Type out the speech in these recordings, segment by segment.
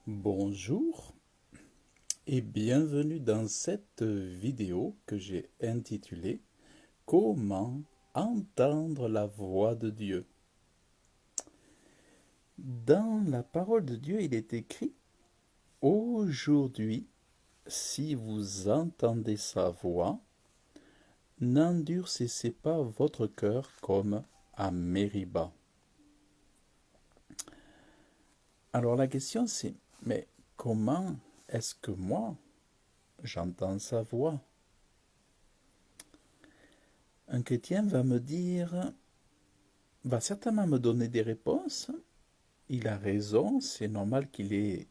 Bonjour et bienvenue dans cette vidéo que j'ai intitulée Comment entendre la voix de Dieu. Dans la parole de Dieu, il est écrit Aujourd'hui, si vous entendez sa voix, n'endurcissez pas votre cœur comme à Mériba. Alors la question c'est, mais comment est-ce que moi j'entends sa voix? Un chrétien va certainement me donner des réponses. Il a raison, c'est normal qu'il ait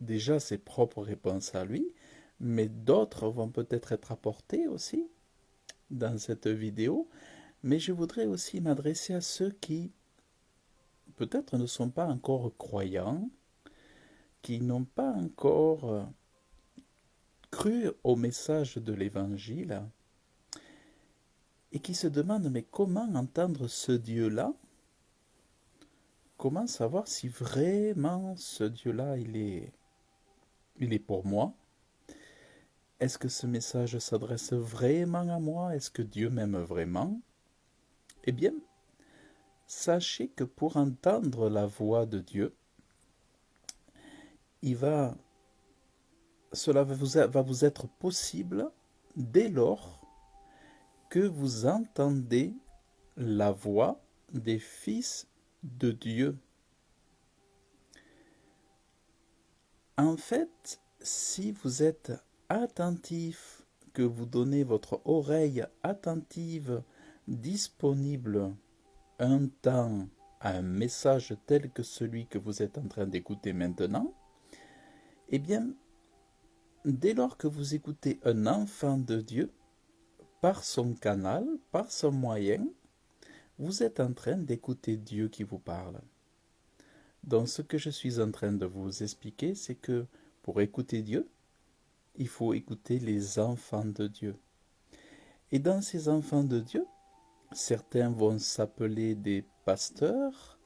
déjà ses propres réponses à lui, mais d'autres vont peut-être être apportées aussi dans cette vidéo. Mais je voudrais aussi m'adresser à ceux qui peut-être ne sont pas encore croyants, qui n'ont pas encore cru au message de l'Évangile et qui se demandent mais comment entendre ce Dieu-là? Comment savoir si vraiment ce Dieu-là, il est pour moi? Est-ce que ce message s'adresse vraiment à moi? Est-ce que Dieu m'aime vraiment? Eh bien, sachez que pour entendre la voix de Dieu, il va, cela va vous être possible dès lors que vous entendez la voix des fils de Dieu. En fait, si vous êtes attentif, que vous donnez votre oreille attentive, disponible un temps à un message tel que celui que vous êtes en train d'écouter maintenant, eh bien, dès lors que vous écoutez un enfant de Dieu, par son canal, par son moyen, vous êtes en train d'écouter Dieu qui vous parle. Donc ce que je suis en train de vous expliquer, c'est que pour écouter Dieu, il faut écouter les enfants de Dieu. Et dans ces enfants de Dieu, certains vont s'appeler des pasteurs,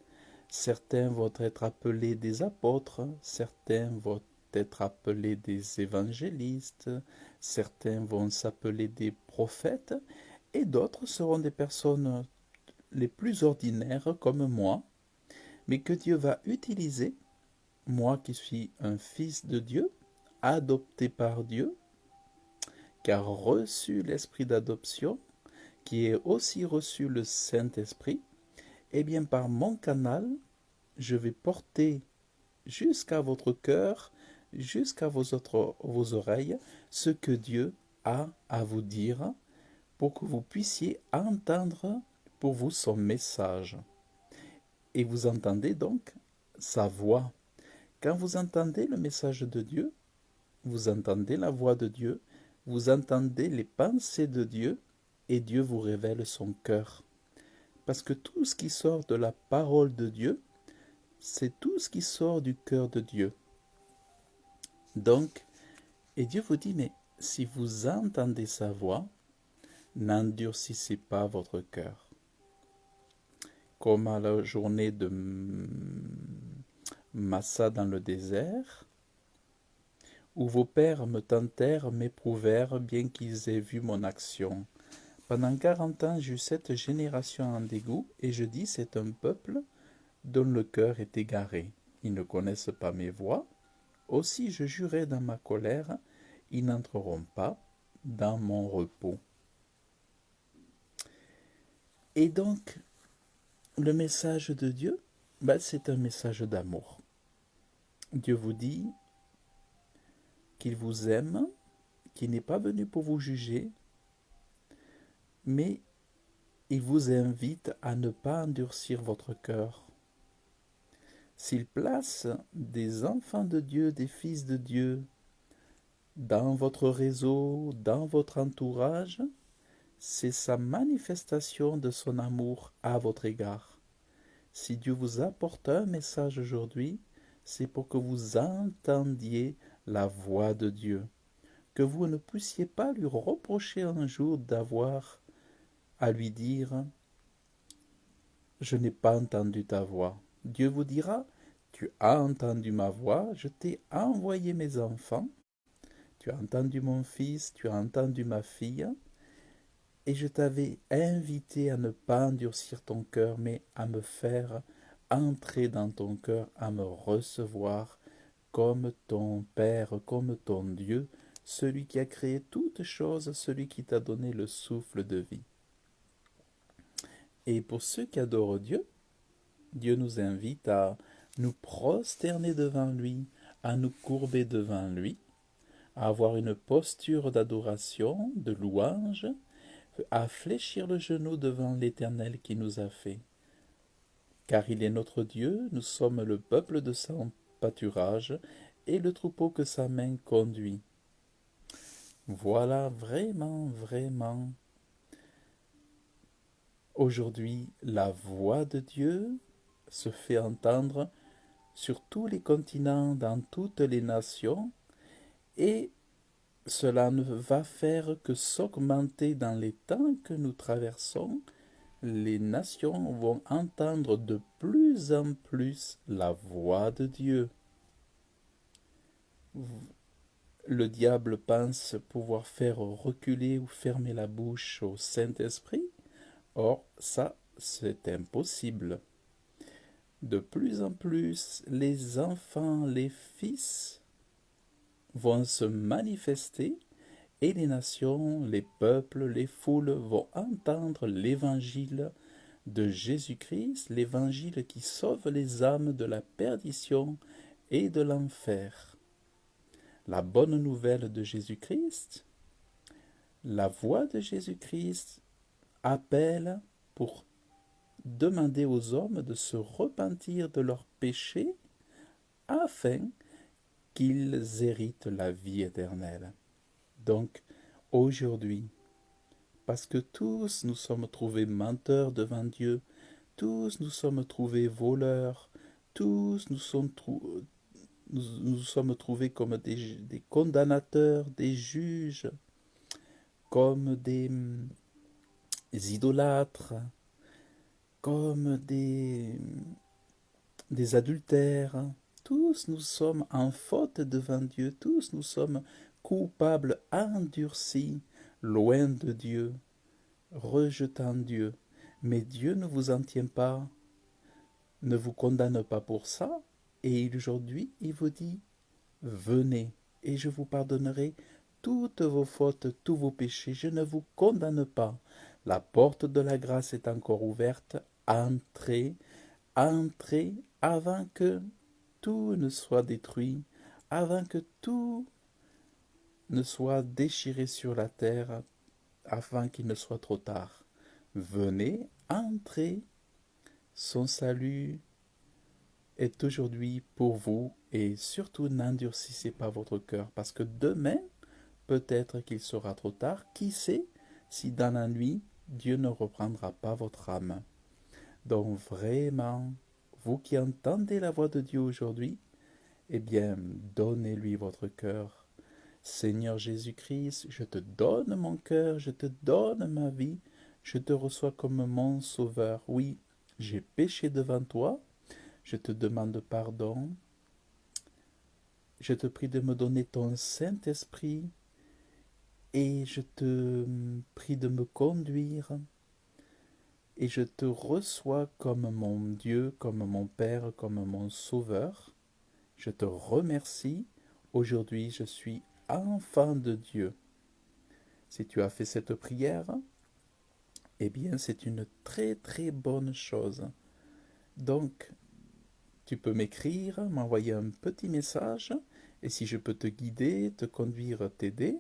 certains vont être appelés des apôtres, certains vont être appelés des évangélistes, certains vont s'appeler des prophètes, et d'autres seront des personnes les plus ordinaires comme moi, mais que Dieu va utiliser, moi qui suis un fils de Dieu, adopté par Dieu, qui a reçu l'esprit d'adoption, qui ait aussi reçu le Saint-Esprit, eh bien par mon canal, je vais porter jusqu'à votre cœur, jusqu'à vos oreilles, ce que Dieu a à vous dire pour que vous puissiez entendre pour vous son message. Et vous entendez donc sa voix. Quand vous entendez le message de Dieu, vous entendez la voix de Dieu, vous entendez les pensées de Dieu, et Dieu vous révèle son cœur. Parce que tout ce qui sort de la parole de Dieu, c'est tout ce qui sort du cœur de Dieu. Donc, et Dieu vous dit, mais si vous entendez sa voix, n'endurcissez pas votre cœur. Comme à la journée de Massa dans le désert, où vos pères me tentèrent, m'éprouvèrent, bien qu'ils aient vu mon action. Pendant 40 ans, j'eus cette génération en dégoût, et je dis, c'est un peuple dont le cœur est égaré. Ils ne connaissent pas mes voies. Aussi je jurai dans ma colère, ils n'entreront pas dans mon repos. Et donc, le message de Dieu, c'est un message d'amour. Dieu vous dit qu'il vous aime, qu'il n'est pas venu pour vous juger, mais il vous invite à ne pas endurcir votre cœur. S'il place des enfants de Dieu, des fils de Dieu, dans votre réseau, dans votre entourage, c'est sa manifestation de son amour à votre égard. Si Dieu vous apporte un message aujourd'hui, c'est pour que vous entendiez la voix de Dieu, que vous ne puissiez pas lui reprocher un jour d'avoir à lui dire « Je n'ai pas entendu ta voix ». Dieu vous dira Tu as entendu ma voix, je t'ai envoyé mes enfants, tu as entendu mon fils, tu as entendu ma fille, et je t'avais invité à ne pas endurcir ton cœur, mais à me faire entrer dans ton cœur, à me recevoir comme ton Père, comme ton Dieu, celui qui a créé toutes choses, celui qui t'a donné le souffle de vie. Et pour ceux qui adorent Dieu, Dieu nous invite à nous prosterner devant lui, à nous courber devant lui, à avoir une posture d'adoration, de louange, à fléchir le genou devant l'Éternel qui nous a fait. Car il est notre Dieu, nous sommes le peuple de son pâturage et le troupeau que sa main conduit. Voilà vraiment, vraiment, aujourd'hui, la voix de Dieu se fait entendre sur tous les continents, dans toutes les nations, et cela ne va faire que s'augmenter dans les temps que nous traversons. Les nations vont entendre de plus en plus la voix de Dieu. Le diable pense pouvoir faire reculer ou fermer la bouche au Saint-Esprit. Or, ça, c'est impossible. De plus en plus, les enfants, les fils vont se manifester et les nations, les peuples, les foules vont entendre l'évangile de Jésus-Christ, l'évangile qui sauve les âmes de la perdition et de l'enfer. La bonne nouvelle de Jésus-Christ, la voix de Jésus-Christ appelle pour demander aux hommes de se repentir de leurs péchés afin qu'ils héritent la vie éternelle. Donc, aujourd'hui, parce que tous nous sommes trouvés menteurs devant Dieu, tous nous sommes trouvés voleurs, tous nous sommes trouvés comme des condamnateurs, des juges, comme des idolâtres, comme des adultères. Tous nous sommes en faute devant Dieu, tous nous sommes coupables, endurcis, loin de Dieu, rejetant Dieu. Mais Dieu ne vous en tient pas, ne vous condamne pas pour ça, et aujourd'hui il vous dit, venez, et je vous pardonnerai toutes vos fautes, tous vos péchés, je ne vous condamne pas. La porte de la grâce est encore ouverte, entrez, entrez avant que tout ne soit détruit, avant que tout ne soit déchiré sur la terre, afin qu'il ne soit trop tard. Venez, entrez, son salut est aujourd'hui pour vous et surtout n'endurcissez pas votre cœur parce que demain, peut-être qu'il sera trop tard. Qui sait si dans la nuit, Dieu ne reprendra pas votre âme. Donc vraiment, vous qui entendez la voix de Dieu aujourd'hui, eh bien, donnez-lui votre cœur. Seigneur Jésus-Christ, je te donne mon cœur, je te donne ma vie, je te reçois comme mon sauveur. Oui, j'ai péché devant toi, je te demande pardon. Je te prie de me donner ton Saint-Esprit et je te prie de me conduire et je te reçois comme mon Dieu, comme mon Père, comme mon Sauveur. Je te remercie. Aujourd'hui, je suis enfant de Dieu. Si tu as fait cette prière, eh bien, c'est une très très bonne chose. Donc, tu peux m'écrire, m'envoyer un petit message, et si je peux te guider, te conduire, t'aider,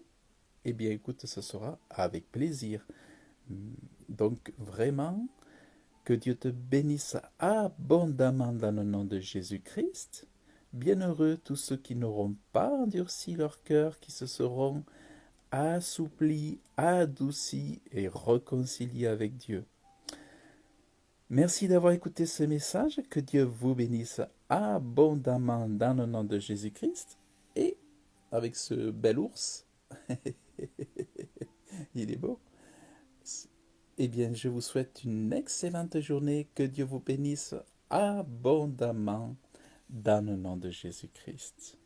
eh bien, écoute, ce sera avec plaisir. Donc, vraiment, que Dieu te bénisse abondamment dans le nom de Jésus-Christ. Bienheureux tous ceux qui n'auront pas endurci leur cœur, qui se seront assouplis, adoucis et réconciliés avec Dieu. Merci d'avoir écouté ce message. Que Dieu vous bénisse abondamment dans le nom de Jésus-Christ. Et avec ce bel ours, il est beau. Eh bien, je vous souhaite une excellente journée. Que Dieu vous bénisse abondamment dans le nom de Jésus-Christ.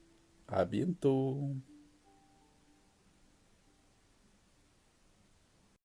À bientôt.